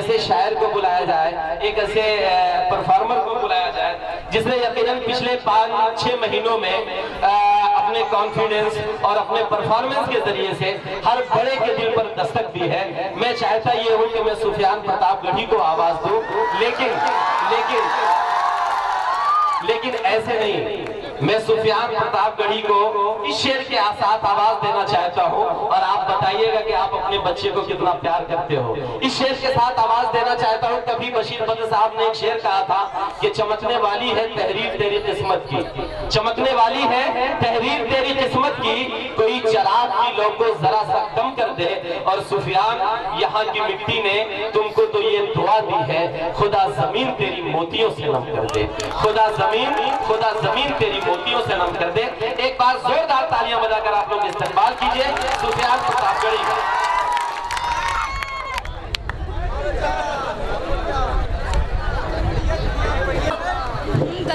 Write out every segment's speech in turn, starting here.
ऐसे शायर को बुलाया जाए, एक ऐसे परफॉर्मर को बुलाया जाए जिसने यकीनन पिछले 5-6 महीनों में अपने कॉन्फिडेंस और अपने परफॉर्मेंस के जरिए से हर बड़े के दिल पर दस्तक दी है। मैं चाहता ये हूं कि मैं सुफियान प्रतापगढ़ी को आवाज दूं, लेकिन ऐसे नहीं। मैं सुफियान प्रतापगढ़ी को इस शेर के साथ आवाज देना चाहता हूं और आप बताइएगा कि आप अपने बच्चे को कितना प्यार करते हो। इस शेर के साथ आवाज देना चाहता हूं। कभी बशीर बद्र साहब ने एक शेर कहा था कि चमकने वाली है तहरीर तेरी किस्मत की, चमकने वाली है तहरीर तेरी किस्मत की, कोई चिराग की लो को जरा सा कम कर दे। और सुफियान, यहाँ की मिट्टी ने तुमको तो ये दुआ दी है, खुदा जमीन तेरी मोतियों से नम कर दे, खुदा जमीन तेरी मोतियों से नम कर दे। एक बार जोरदार तालियां बजाकर आप लोग इस्तेमाल कीजिए सुफियान प्रतापगढ़ी।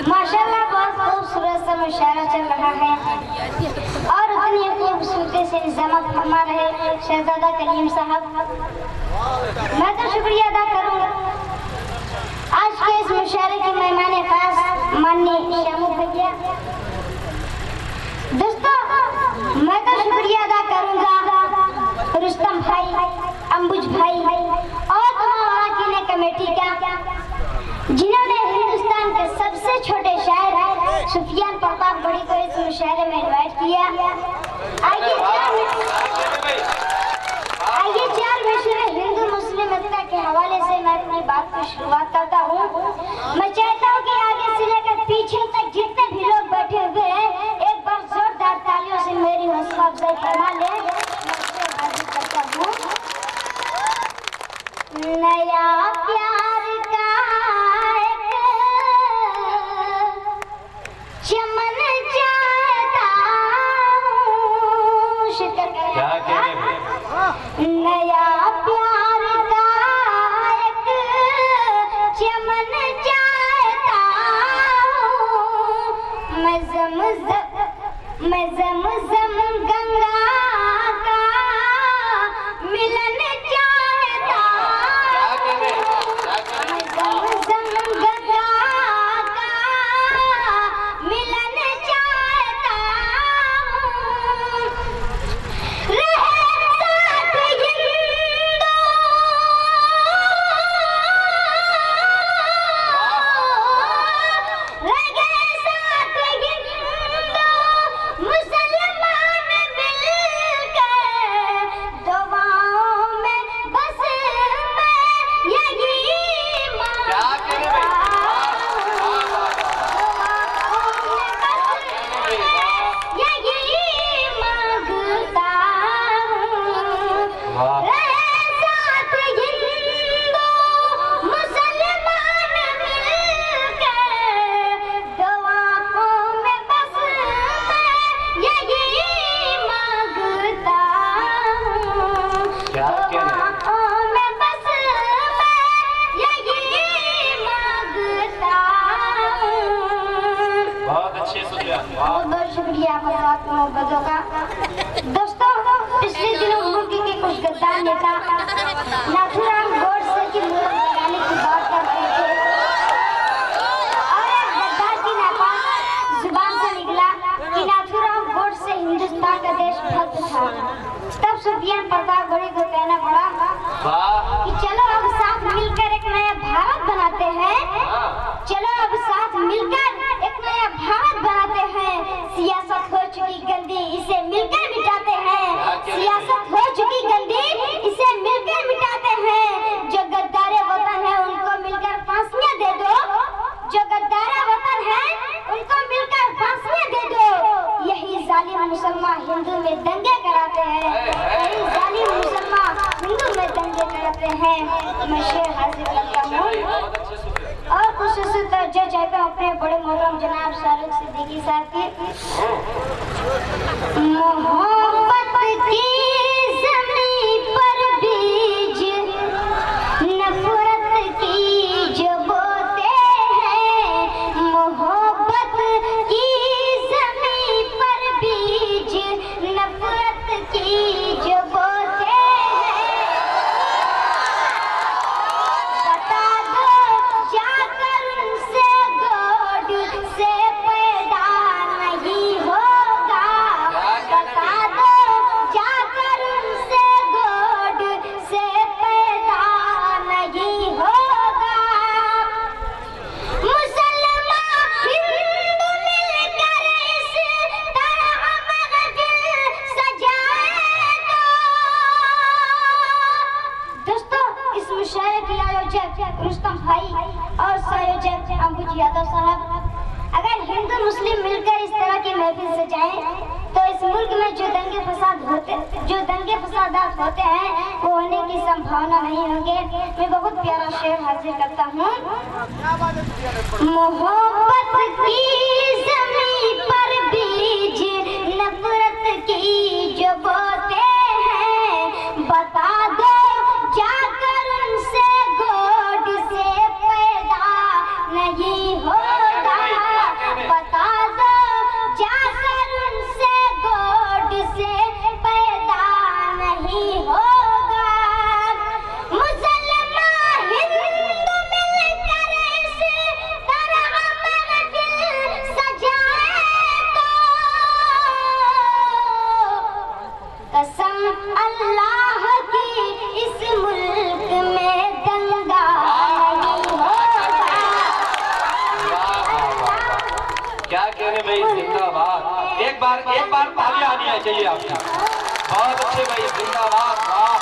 माशाल्लाह बहुत खूबसूरत सा मुशायरा चल रहा है और उतनी खूबसूरती से निजामत फरमा रहे शहजादा कलीम साहब। मैं तो शुक्रिया अदा करूंगा आज के इस मुशायरे के मेहमान खास माननीय श्यामू भैया। दोस्तों, मैं तो शुक्रिया अदा करूंगा रुस्तम भाई, अंबुज भाई और तमाम अरकान कमेटी का, जिन्होंने हिंदुस्तान के सबसे छोटे शायर सुफियान प्रतापगढ़ी को इस मुशायरे में इनवाइट किया। आइए 4 मशहूर हिंदू मुस्लिम एकता के हवाले से मैं अपनी बात की शुरुआत करता हूँ। मैं चाहता हूँ कि आगे से लेकर पीछे तक जितने भी लोग बैठे हुए हैं एक बार जोरदार तालियों से मेरी हौसला अफजाई फरमा ले। करता हूँ नया प्यार का चमन चाहता हूँ, नया प्यार का एक चमन चाहता हूँ, मैं ज़म-ज़म गंगा का मिलन चाहता हूँ, मैं ज़म-ज़म गंगा का मिलन चाहता हूँ, रहे साथ हिंदू मुसलमान मिलकर दुआओं में बस मैं यही मांगता हूँ, रहे साथ हिंदू मुसलमान मिलकर दुआओं में बस मैं यही मांगता हूँ, दुआओं में बस मैं यही मांगता हूँ। बहुत अच्छे शुक्रिया, बहुत शुक्रिया आपका मोहब्बतों का। दोस्तों, पिछले दिनों मुल्क के कुछ गद्दार नेता नाथूराम गोडसे की मूर्त लगाने की बात कर रहे थे और एक गद्दार की नापाक जुबान से निकला कि नाथूराम गोडसे हिंदुस्तान का देशभक्त था। तब सुफियान प्रतापगढ़ी को कहना पड़ा कि चलो अब साथ मिलकर एक नया भारत बनाते हैं, चलो अब साथ मिलकर एक नया भारत बनाते हैं। सियासत हो चुकी गंदी, इसे मिलकर मिटाते हैं, सियासत हो चुकी गंदी, इसे मिलकर मिटाते हैं। जो गद्दारे वतन है उनको मिलकर फांसियां दे दो, जो गद्दारा वतन है उनको मिलकर फांसियां दे दो। यही जालिम मुसलमान हिंदू में दंगे कराते हैं, यही जालिम मुसलमान हिंदू में दंगे कराते हैं। मैं शेर हाजिर करता हूँ और खुशूसी तवज्जो चाहता हूँ अपने बड़े मोहतरम जनाब शाहरुख सिद्दीकी साहब की। मोहब्बत की ज़मीन पर बीज नफरत की जो बोते हैं, मोहब्बत की ज़मीन पर बीज नफरत की जो बोते हैं, मुशायरे के आयोजक रुस्तम भाई और संयोजक अंबुज यादव साहब, अगर हिंदू मुस्लिम मिलकर इस तरह की महफिल से जाएं तो इस मुल्क में जो दंगे फसादात होते हैं वो होने की संभावना नहीं होंगे। मैं बहुत प्यारा शेर हाजिर करता हूँ। मोहब्बत की ज़मीन पर बीज नफरत की जो बोते हैं, बता दो जाकर उनसे गोद से पैदा नहीं होगा, बता दो जाकर उनसे गोद से पैदा नहीं होगा। मुसलमान हिंदू मिलकर इस तरह महफिल सजाए तो कसम अल्लाह की इस मुल्क में दंगा नहीं होगा। क्या कह रहे भाई, जिंदाबाद। एक बार तालियां आनी चाहिए आपकी। बहुत अच्छे भाई, जिंदाबाद। वाह,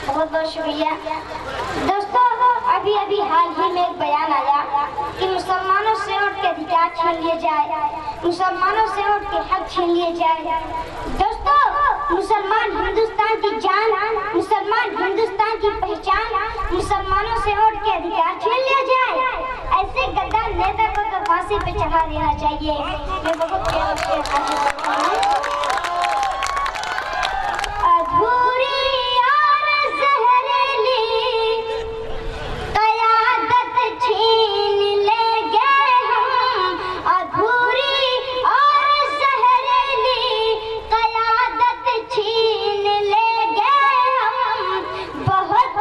बहुत बहुत शुक्रिया दोस्तों। अभी हाल ही में एक बयान आया कि मुसलमानों से वोट के अधिकार छीन लिए जाए, मुसलमानों से वोट के हक छीन लिए जाए। दोस्तों, मुसलमान हिंदुस्तान की जान, मुसलमान हिंदुस्तान की पहचान, मुसलमानों से वोट के अधिकार छीन लिया जाए, ऐसे गद्दार नेता को तो फांसी पे चढ़ा देना चाहिए। मैं बहुत प्यार से हाजिर करता हूँ। अधूरी और जहरीली क़यादत छीन लेंगे हम, अधूरी और जहरीली क़यादत छीन लेंगे हम। बहुत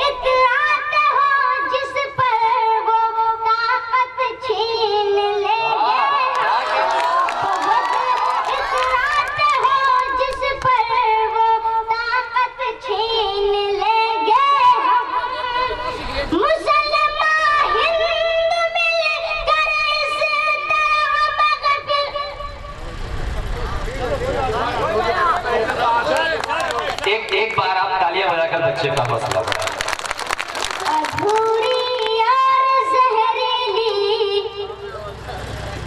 इतराते हो जिस पर वो ताकत छीन लेंगे हम, बहुत इतराते हो जिस पर वो ताकत छीन लेंगे हम। मुसलमान हिंदू मिलकर इस तरह महफिल एक बार आप तालियां बजाकर बच्चे का हौसला बढ़ाएं। अधूरी और जहरीली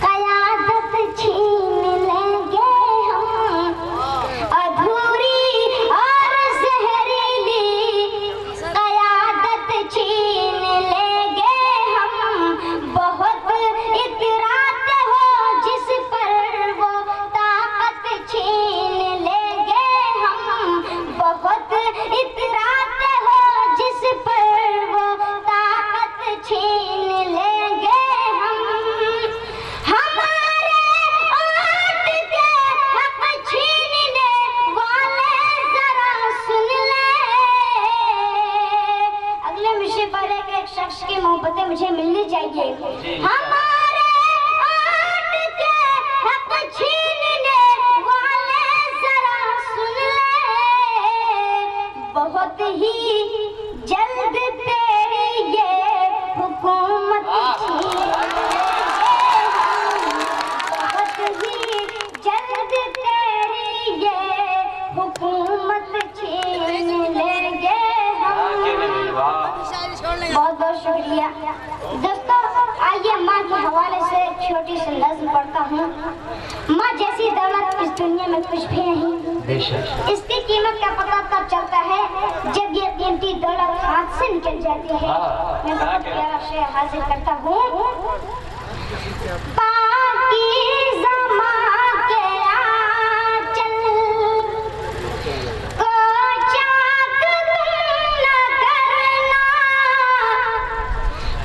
क़यादत छीन लेंगे हम, अधूरी और जहरीली क़यादत छीन लेंगे हम। बहुत इतराते हो जिस पर वो ताकत छीन लेंगे हम, बहुत इतराते हो जिस पर वो ताकत छीन लेंगे हम। हमारे वोट के हक छीनने वाले जरा सुन ले। अगले मिशन पर एक शख्स की मोहब्बतें मुझे मिलनी चाहिए। हमारे वोट के हक छीनने वाले जरा सुन ले। बहुत ही जल्द तेरी ये हुकूमत छीन लेंगे हम, बहुत ही जल्द तेरी ये हुकूमत छीन लेंगे हम। बहुत बहुत शुक्रिया दोस्तों। आइए माँ के हवाले से एक छोटी सी नज़्म पढ़ता हूँ। माँ जैसी दौलत इस दुनिया में कुछ भी नहीं, इसकी कीमत का पता तब चलता है जब ये कीमती दौलत हाथ से निकल जाती है। मैं बहुत प्यारा शेर हाजिर करता हूँ। पाकीज़ा माँ के आंचल को चाक तुम न करना,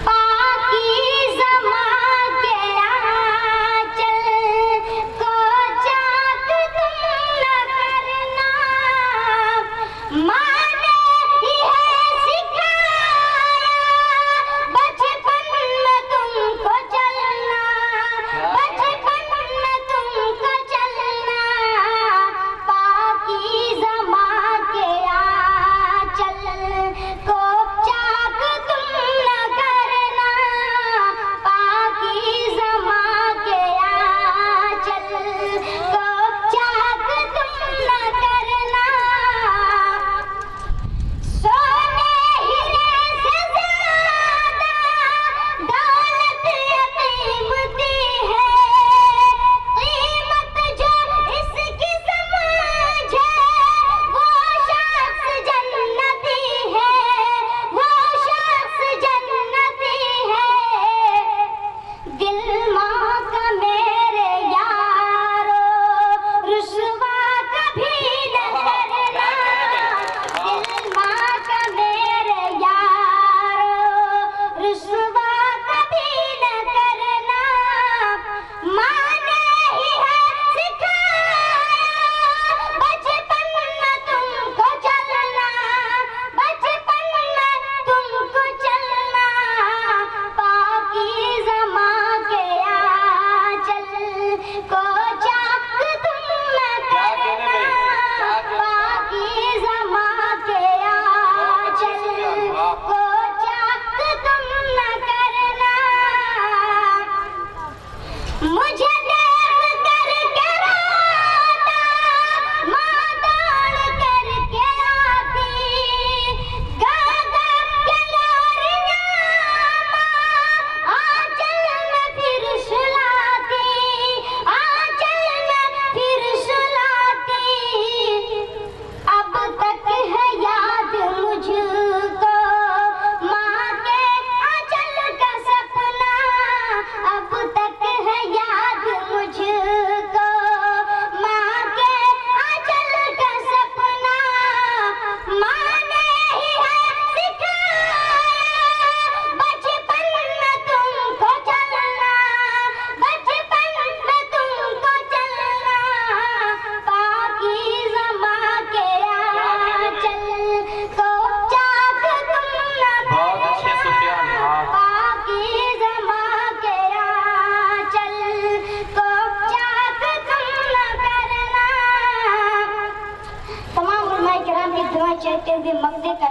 पाकीज़ा माँ के आंचल को चाक तुम न करना। माँ ने यह सिखाया बचपन में तुमको चलना,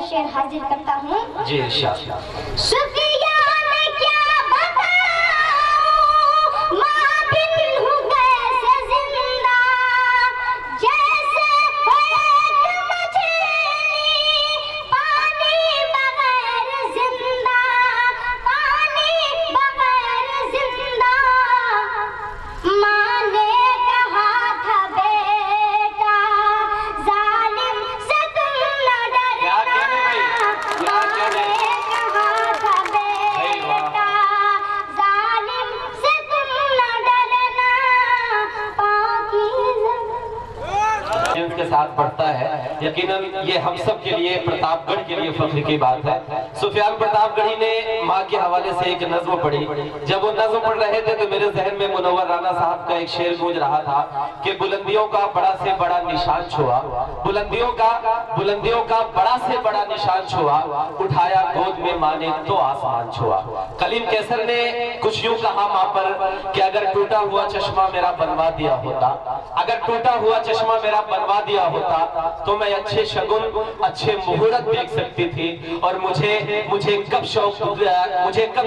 शेर हाजिर करता हूँ। जी इंशाअल्लाह। सुफिया मैं क्या बताऊं, माँ बिन हूँ कैसे जिंदा, जैसे हो एक मछली पानी बगैर जिंदा, पानी बगैर जिंदा। माँ ने कहा था बेटा जालिम से तुम न क्या कहने भाई, क्या कहने? के साथ पढ़ता है, यकीनन ये हम सब के लिए, प्रतापगढ़ के लिए फख्र की बात है। सुफियान प्रतापगढ़ी ने माँ के हवाले से एक नज्म पढ़ी। जब वो नज्म पढ़ रहे थे तो मेरे जहन में मुनव्वर राना साहब का एक शेर गूंज रहा था कि बुलंदियों का बड़ा से बड़ा निशान छुआ, बुलंदियों का बड़ा से बड़ा निशान छुआ, उठाया गोद में माँ ने तो आसमान छुआ। कलीम कैसर ने कुछ यूं कहा माँ पर कि अगर टूटा हुआ चश्मा मेरा बनवा दिया होता, अगर टूटा हुआ चश्मा मेरा बनवा दिया होता तो मैं अच्छे शगुन, अच्छे मुहूर्त देख सकती थी, और मुझे कब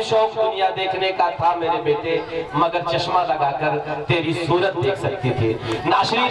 शौक दुनिया देखने का था मेरे बेटे, मगर चश्मा लगाकर तेरी सूरत देख सकती थी। नाशरी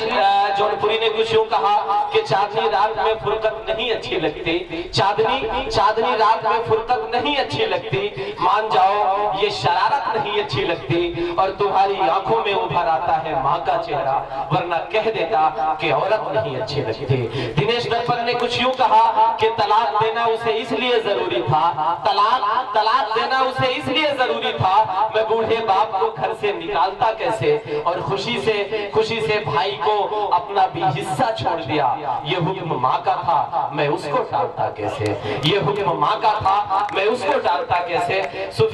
जौनपुरी ने कुछ यूं कहा कि चांदनी रात में फुर्कत नहीं अच्छी लगती, चांदनी रात में फुर्कत नहीं अच्छी लगती, मान जाओ ये शरारत नहीं अच्छी लगती, और तुम्हारी आंखों में उभर आता है माँ का चेहरा, वरना कह देता कि औरत नहीं अच्छी लगती। दिनेश दर्पण ने कुछ यूं कहा कि तलाक देना उसे इसलिए जरूरी था, तलाक देना उसे इसलिए जरूरी था, मैं बूढ़े बाप को घर से निकालता कैसे, और खुशी से भाई को अपना भी हिस्सा छोड़ दिया। ये हुक्म माँ का था, मैं उसको टालता कैसे, ये हुक्म माँ का था, मैं उसको टालता कैसे।